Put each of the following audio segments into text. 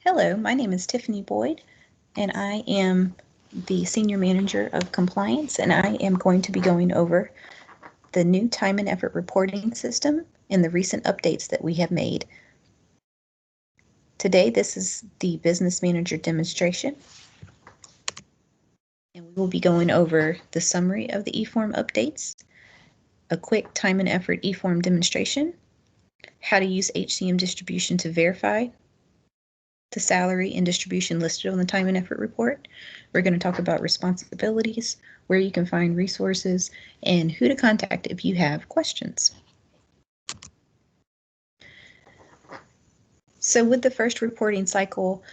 Hello, my name is Tiffany Boyd, and I am the Senior Manager of Compliance, and I am going to be going over the new time and effort reporting system and the recent updates that we have made. Today, this is the Business Manager demonstration, and we will be going over the summary of the eForm updates, a quick time and effort eForm demonstration, how to use HCM distribution to verify the salary and distribution listed on the time and effort report. We're going to talk about responsibilities, where you can find resources, and who to contact if you have questions. So with the first reporting cycle,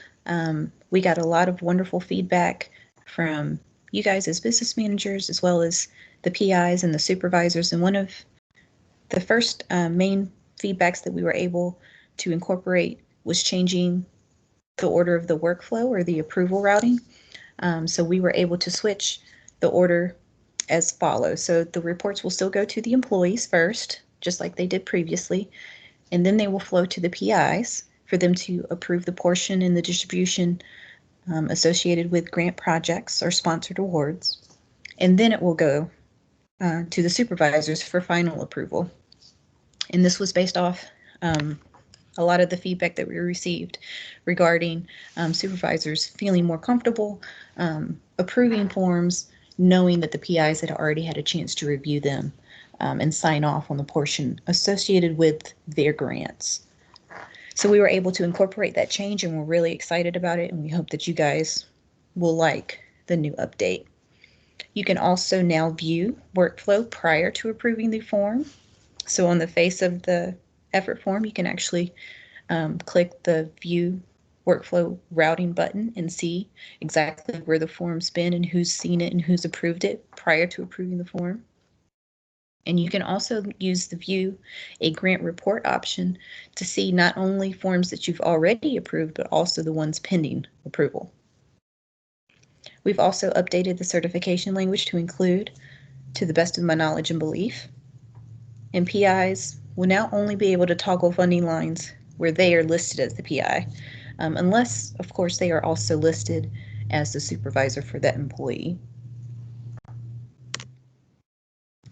we got a lot of wonderful feedback from you guys as business managers, as well as the PIs and the supervisors. And one of the first main feedbacks that we were able to incorporate was changing the order of the workflow or the approval routing. So we were able to switch the order as follows. So the reports will still go to the employees first, just like they did previously, and then they will flow to the PIs for them to approve the portion in the distribution associated with grant projects or sponsored awards. And then it will go to the supervisors for final approval. And this was based off a lot of the feedback that we received regarding supervisors feeling more comfortable approving forms, knowing that the PIs had already had a chance to review them and sign off on the portion associated with their grants. So we were able to incorporate that change, and we're really excited about it, and we hope that you guys will like the new update. You can also now view workflow prior to approving the form. So on the face of the effort form, you can actually click the View Workflow Routing button and see exactly where the form's been and who's seen it and who's approved it prior to approving the form. And you can also use the View a Grant Report option to see not only forms that you've already approved, but also the ones pending approval. We've also updated the certification language to include, to the best of my knowledge and belief, and PIs will now only be able to toggle funding lines where they are listed as the PI, unless, of course, they are also listed as the supervisor for that employee.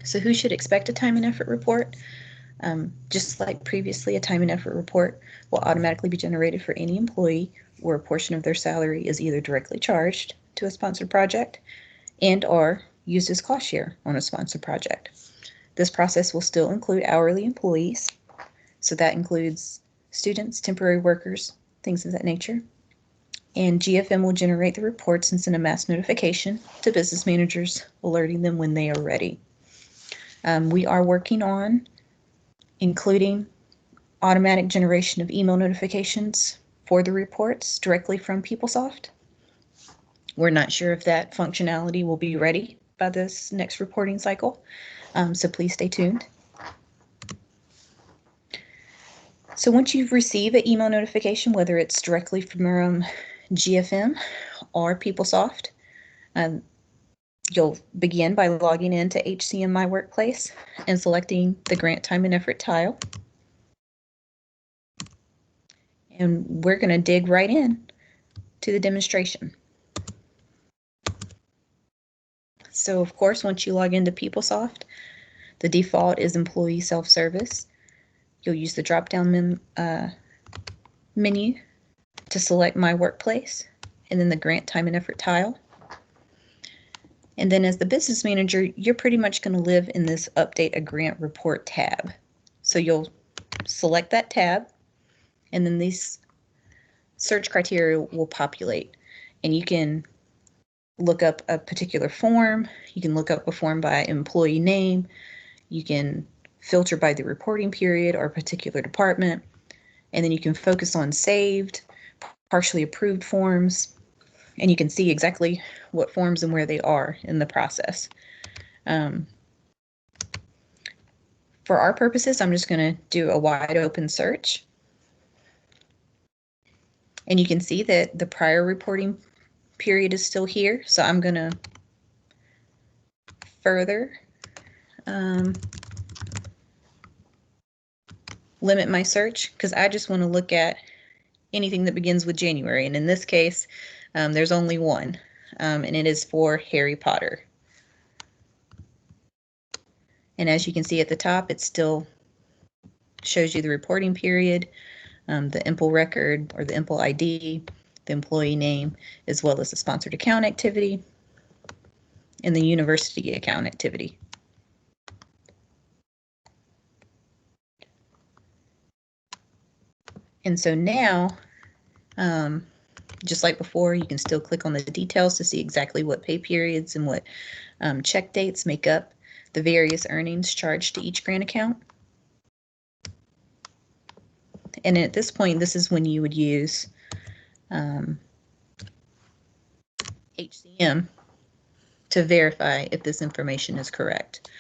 So who should expect a time and effort report? Just like previously, a time and effort report will automatically be generated for any employee where a portion of their salary is either directly charged to a sponsored project and or used as cost share on a sponsored project. This process will still include hourly employees, so that includes students, temporary workers, things of that nature. And GFM will generate the reports and send a mass notification to business managers, alerting them when they are ready. We are working on including automatic generation of email notifications for the reports directly from PeopleSoft. We're not sure if that functionality will be ready by this next reporting cycle, so please stay tuned. So once you receive an email notification, whether it's directly from GFM or PeopleSoft, you'll begin by logging into HCM My Workplace and selecting the Grant Time and Effort tile. And we're going to dig right in to the demonstration. So of course, once you log into PeopleSoft, the default is Employee Self-Service. You'll use the drop-down menu to select My Workplace, and then the Grant Time and Effort tile. And then as the business manager, you're pretty much going to live in this Update a Grant Report tab. So you'll select that tab, and then these search criteria will populate. And you can look up a particular form. You can look up a form by employee name. You can filter by the reporting period or particular department. And then you can focus on saved, partially approved forms, and you can see exactly what forms and where they are in the process. For our purposes, I'm just going to do a wide open search. And you can see that the prior reporting period is still here. So I'm going to further limit my search because I just want to look at anything that begins with January. And in this case, there's only one, and it is for Harry Potter. And as you can see at the top, it still shows you the reporting period, the IMPL record or the IMPL ID, the employee name, as well as the sponsored account activity and the university account activity. And so now, just like before, you can still click on the details to see exactly what pay periods and what check dates make up the various earnings charged to each grant account. And at this point, this is when you would use HCM to verify if this information is correct.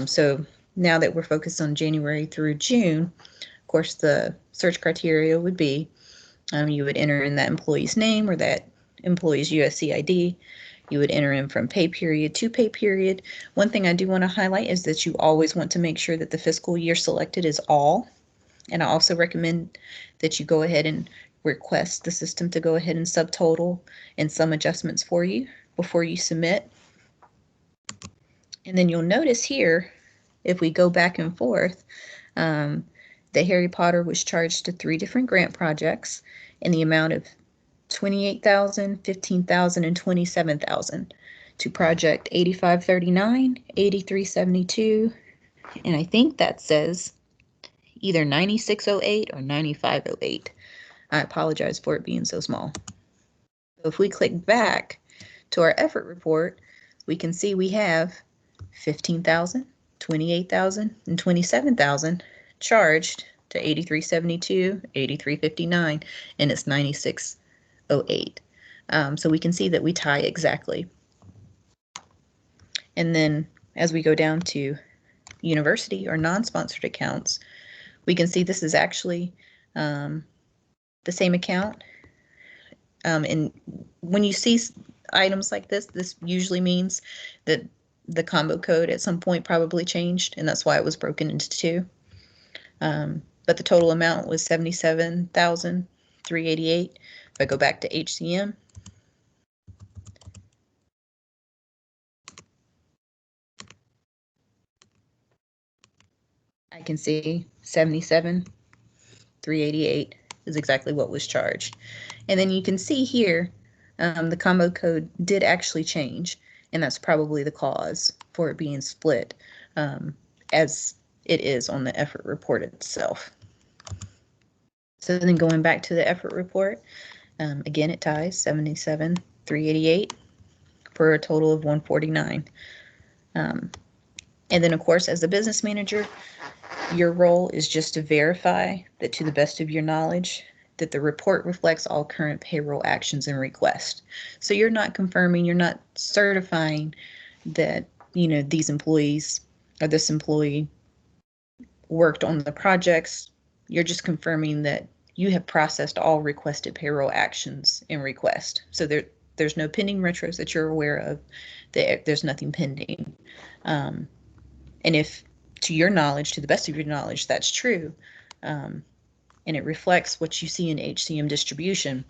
So now that we're focused on January through June, of course, the search criteria would be you would enter in that employee's name or that employee's USC ID. You would enter in from pay period to pay period. One thing I do want to highlight is that you always want to make sure that the fiscal year selected is all. And I also recommend that you go ahead and request the system to go ahead and subtotal and some adjustments for you before you submit. And then you'll notice here, if we go back and forth, that Harry Potter was charged to 3 different grant projects in the amount of $28,000, $15,000, and $27,000 to project 8539, 8372, and I think that says either 9608 or 9508. I apologize for it being so small. So if we click back to our effort report, we can see we have 15,000, 28,000, and 27,000 charged to 8372, 8359, and it's 9608. So we can see that we tie exactly. And then as we go down to university or non-sponsored accounts, we can see this is actually the same account. And when you see items like this usually means that the combo code at some point probably changed, and that's why it was broken into 2. But the total amount was $77,388. If I go back to HCM, I can see $77,388 is exactly what was charged. And then you can see here, the combo code did actually change, and that's probably the cause for it being split as it is on the effort report itself. So then going back to the effort report, again, it ties 77,388 for a total of 149. And then, of course, as the business manager, your role is just to verify that, to the best of your knowledge, that the report reflects all current payroll actions and requests. So you're not confirming, you're not certifying that, these employees or this employee worked on the projects. You're just confirming that you have processed all requested payroll actions and requests. So there's no pending retros that you're aware of. There's nothing pending. And if, to your knowledge, to the best of your knowledge, that's true, and it reflects what you see in HCM distribution,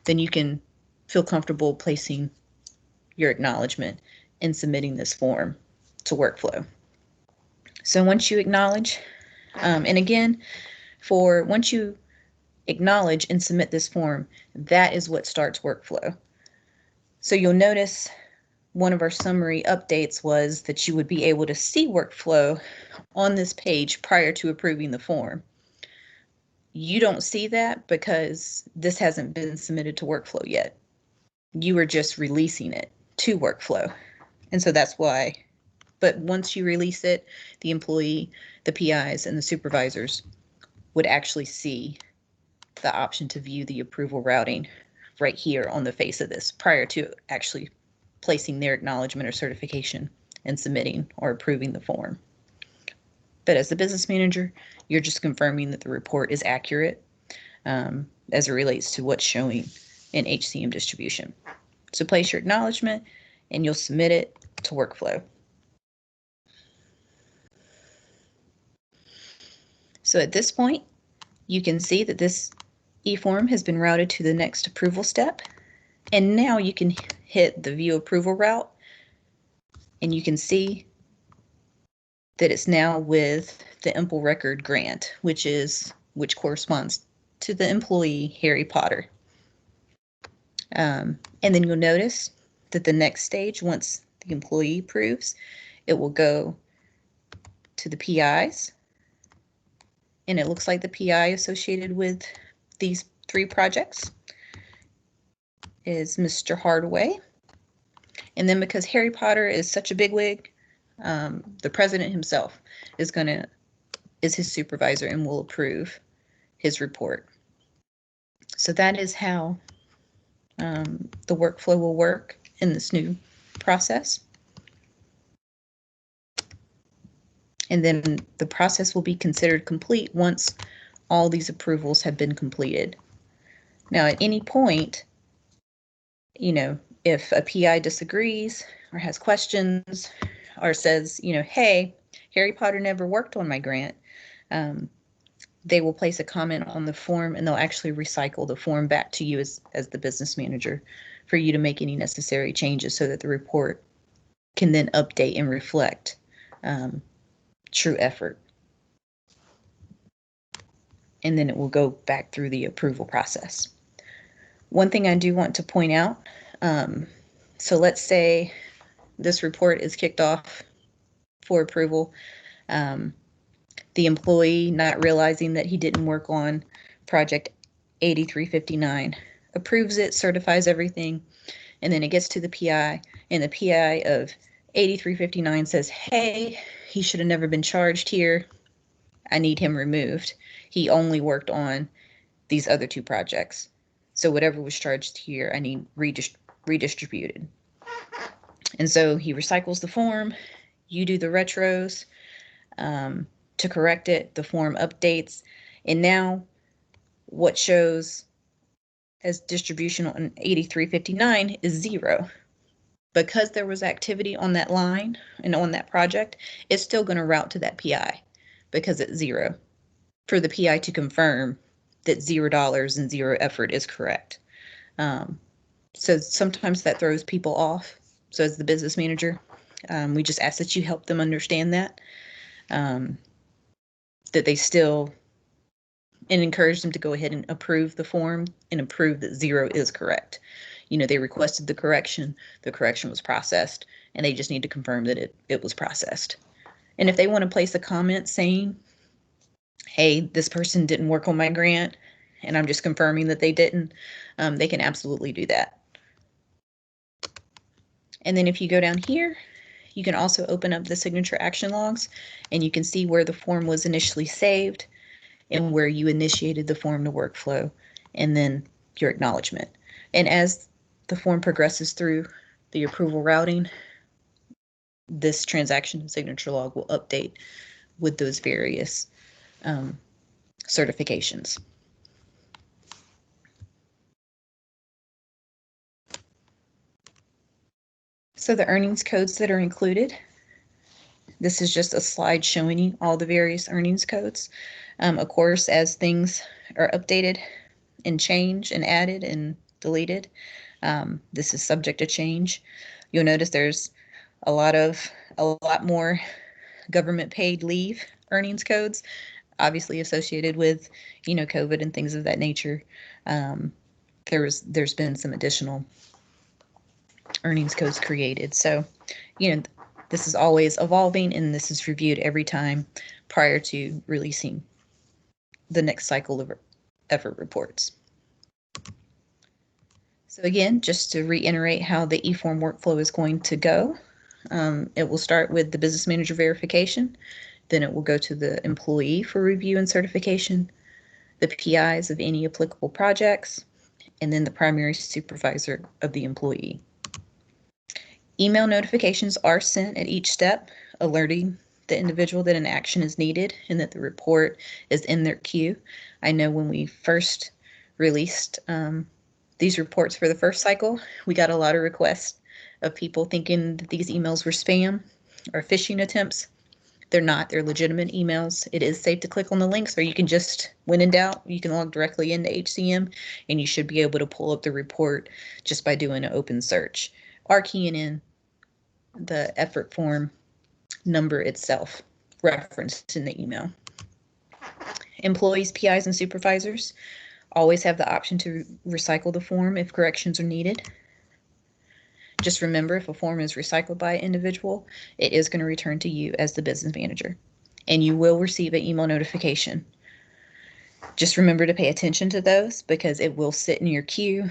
then you can feel comfortable placing your acknowledgement and submitting this form to workflow. So once you acknowledge, and again, once you acknowledge and submit this form, that is what starts workflow. So you'll notice one of our summary updates was that you would be able to see workflow on this page prior to approving the form. You don't see that because this hasn't been submitted to workflow yet. You are just releasing it to workflow. And so that's why. But once you release it, the employee, the PIs, and the supervisors would actually see the option to view the approval routing right here on the face of this prior to actually placing their acknowledgement or certification and submitting or approving the form. But as the business manager, you're just confirming that the report is accurate as it relates to what's showing in HCM distribution. So place your acknowledgement and you'll submit it to workflow. So at this point, you can see that this eForm has been routed to the next approval step. And now you can hit the View Approval Route, and you can see that it's now with the Impel Record grant, which corresponds to the employee Harry Potter. And then you'll notice that the next stage, once the employee approves, it will go to the PIs. And it looks like the PI associated with these 3 projects is Mr. Hardaway. And then because Harry Potter is such a bigwig, the president himself is his supervisor and will approve his report. So that is how the workflow will work in this new process. And then the process will be considered complete once all these approvals have been completed. Now, at any point, if a PI disagrees or has questions or says, hey, Harry Potter never worked on my grant, they will place a comment on the form, and they'll actually recycle the form back to you as the business manager for you to make any necessary changes so that the report can then update and reflect true effort. And then it will go back through the approval process. One thing I do want to point out, so let's say this report is kicked off for approval. The employee, not realizing that he didn't work on project 8359, approves it, certifies everything, and then it gets to the PI, and the PI of 8359 says, hey, he should have never been charged here. I need him removed. He only worked on these other 2 projects. So whatever was charged here, I need redistributed. And so he recycles the form. You do the retros to correct it. The form updates. And now what shows as distribution on 8359 is 0. Because there was activity on that line and on that project, it's still going to route to that PI because it's 0 for the PI to confirm that $0 and 0 effort is correct. So sometimes that throws people off. So as the business manager, we just ask that you help them understand that they still, and encourage them to go ahead and approve the form and approve that 0 is correct. They requested the correction was processed, and they just need to confirm that it was processed. And if they want to place a comment saying, hey, this person didn't work on my grant, and I'm just confirming that they didn't, they can absolutely do that. And then if you go down here, you can also open up the signature action logs, and you can see where the form was initially saved and where you initiated the form to workflow, and then your acknowledgement. And as the form progresses through the approval routing, this transaction signature log will update with those various certifications. So the earnings codes that are included, this is just a slide showing you all the various earnings codes. Of course, as things are updated and changed and added and deleted, this is subject to change. You'll notice there's a lot more government paid leave earnings codes, obviously associated with, COVID and things of that nature. There's been some additional earnings codes created. So, this is always evolving, and this is reviewed every time prior to releasing the next cycle of effort reports. So again, just to reiterate how the eForm workflow is going to go, it will start with the business manager verification, then it will go to the employee for review and certification, the PIs of any applicable projects, and then the primary supervisor of the employee. Email notifications are sent at each step, alerting the individual that an action is needed and that the report is in their queue. I know when we first released these reports for the first cycle, we got a lot of requests of people thinking that these emails were spam or phishing attempts. They're not. They're legitimate emails. It is safe to click on the links, or you can just, when in doubt, you can log directly into HCM and you should be able to pull up the report just by doing an open search or keying in the effort form number itself referenced in the email. Employees, PIs, and supervisors always have the option to recycle the form if corrections are needed. Just remember, if a form is recycled by an individual, it is going to return to you as the business manager, and you will receive an email notification. Just remember to pay attention to those because it will sit in your queue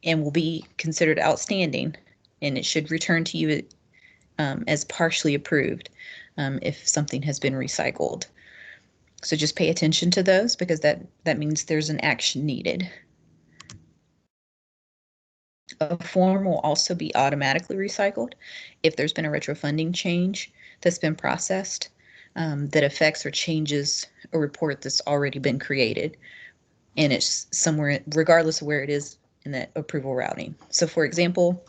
and will be considered outstanding, and it should return to you as partially approved if something has been recycled. So just pay attention to those because that means there's an action needed. A form will also be automatically recycled if there's been a retrofunding change that's been processed that affects or changes a report that's already been created, and it's somewhere, regardless of where it is in that approval routing. So for example,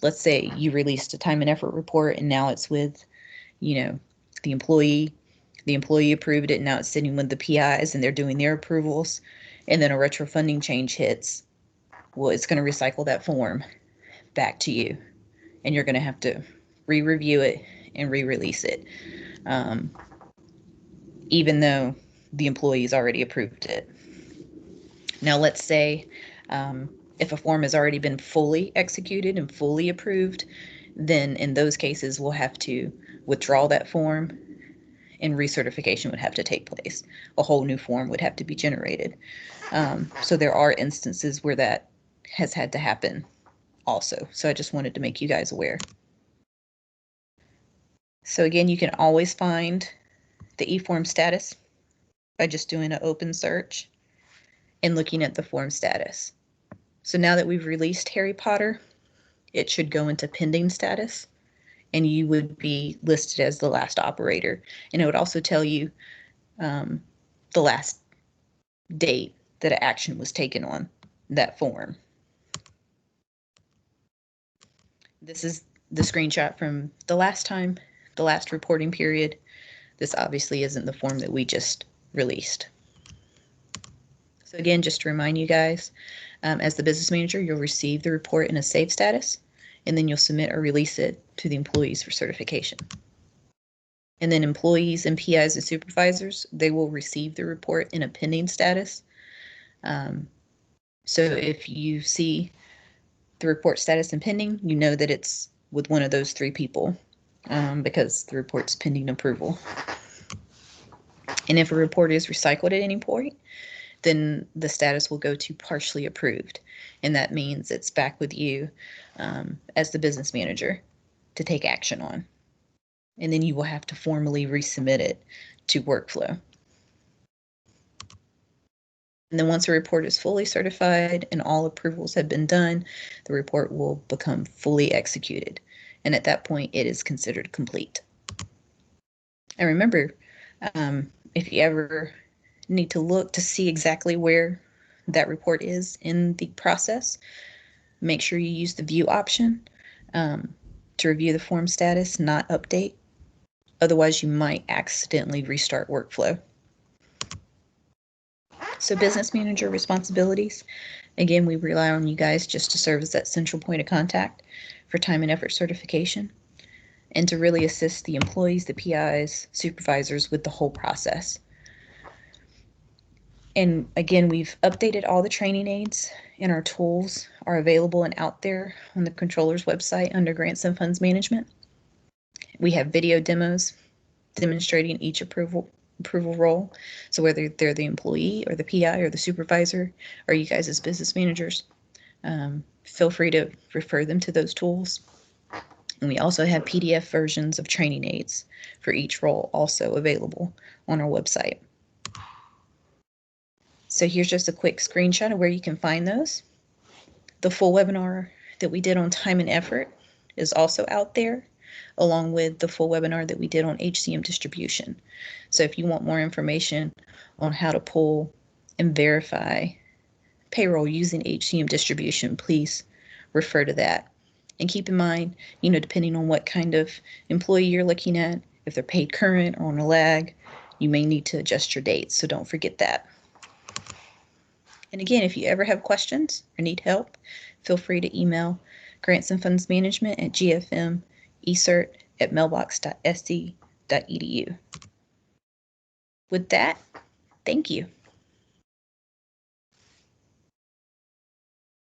let's say you released a time and effort report and now it's with, the employee. The employee approved it, and now it's sitting with the PIs and they're doing their approvals, and then a retrofunding change hits. Well, it's going to recycle that form back to you, and you're going to have to re-review it and re-release it, even though the employee's already approved it. Now, let's say if a form has already been fully executed and fully approved, then in those cases, we'll have to withdraw that form and recertification would have to take place. A whole new form would have to be generated. So there are instances where that has had to happen also. So I just wanted to make you guys aware. So again, you can always find the eForm status by just doing an open search and looking at the form status. So now that we've released Harry Potter, it should go into pending status, and you would be listed as the last operator. And it would also tell you the last date that an action was taken on that form. This is the screenshot from the last time, the last reporting period. This obviously isn't the form that we just released. So again, just to remind you guys, as the business manager, you'll receive the report in a save status, and then you'll submit or release it to the employees for certification. And then employees and PIs and supervisors, they will receive the report in a pending status. So if you see the report status in pending, you know that it's with one of those three people because the report's pending approval. And if a report is recycled at any point, then the status will go to partially approved. And that means it's back with you as the business manager to take action on. And then you will have to formally resubmit it to workflow. And then once a report is fully certified and all approvals have been done, the report will become fully executed. And at that point, it is considered complete. And remember, if you ever need to look to see exactly where that report is in the process, make sure you use the view option to review the form status, not update. Otherwise, you might accidentally restart workflow. So business manager responsibilities. Again, we rely on you guys just to serve as that central point of contact for time and effort certification and to really assist the employees, the PIs, supervisors with the whole process. And again, we've updated all the training aids, and our tools are available and out there on the controller's website under Grants and Funds Management. We have video demos demonstrating each approval role. So whether they're the employee or the PI or the supervisor or you guys as business managers, feel free to refer them to those tools. And we also have PDF versions of training aids for each role also available on our website. So here's just a quick screenshot of where you can find those. The full webinar that we did on time and effort is also out there, along with the full webinar that we did on HCM distribution. So if you want more information on how to pull and verify payroll using HCM distribution, please refer to that. And keep in mind, depending on what kind of employee you're looking at, if they're paid current or on a lag, you may need to adjust your dates, so don't forget that. And again, if you ever have questions or need help, feel free to email grants and funds management at gfmecert@mailbox.sc.edu. With that, thank you.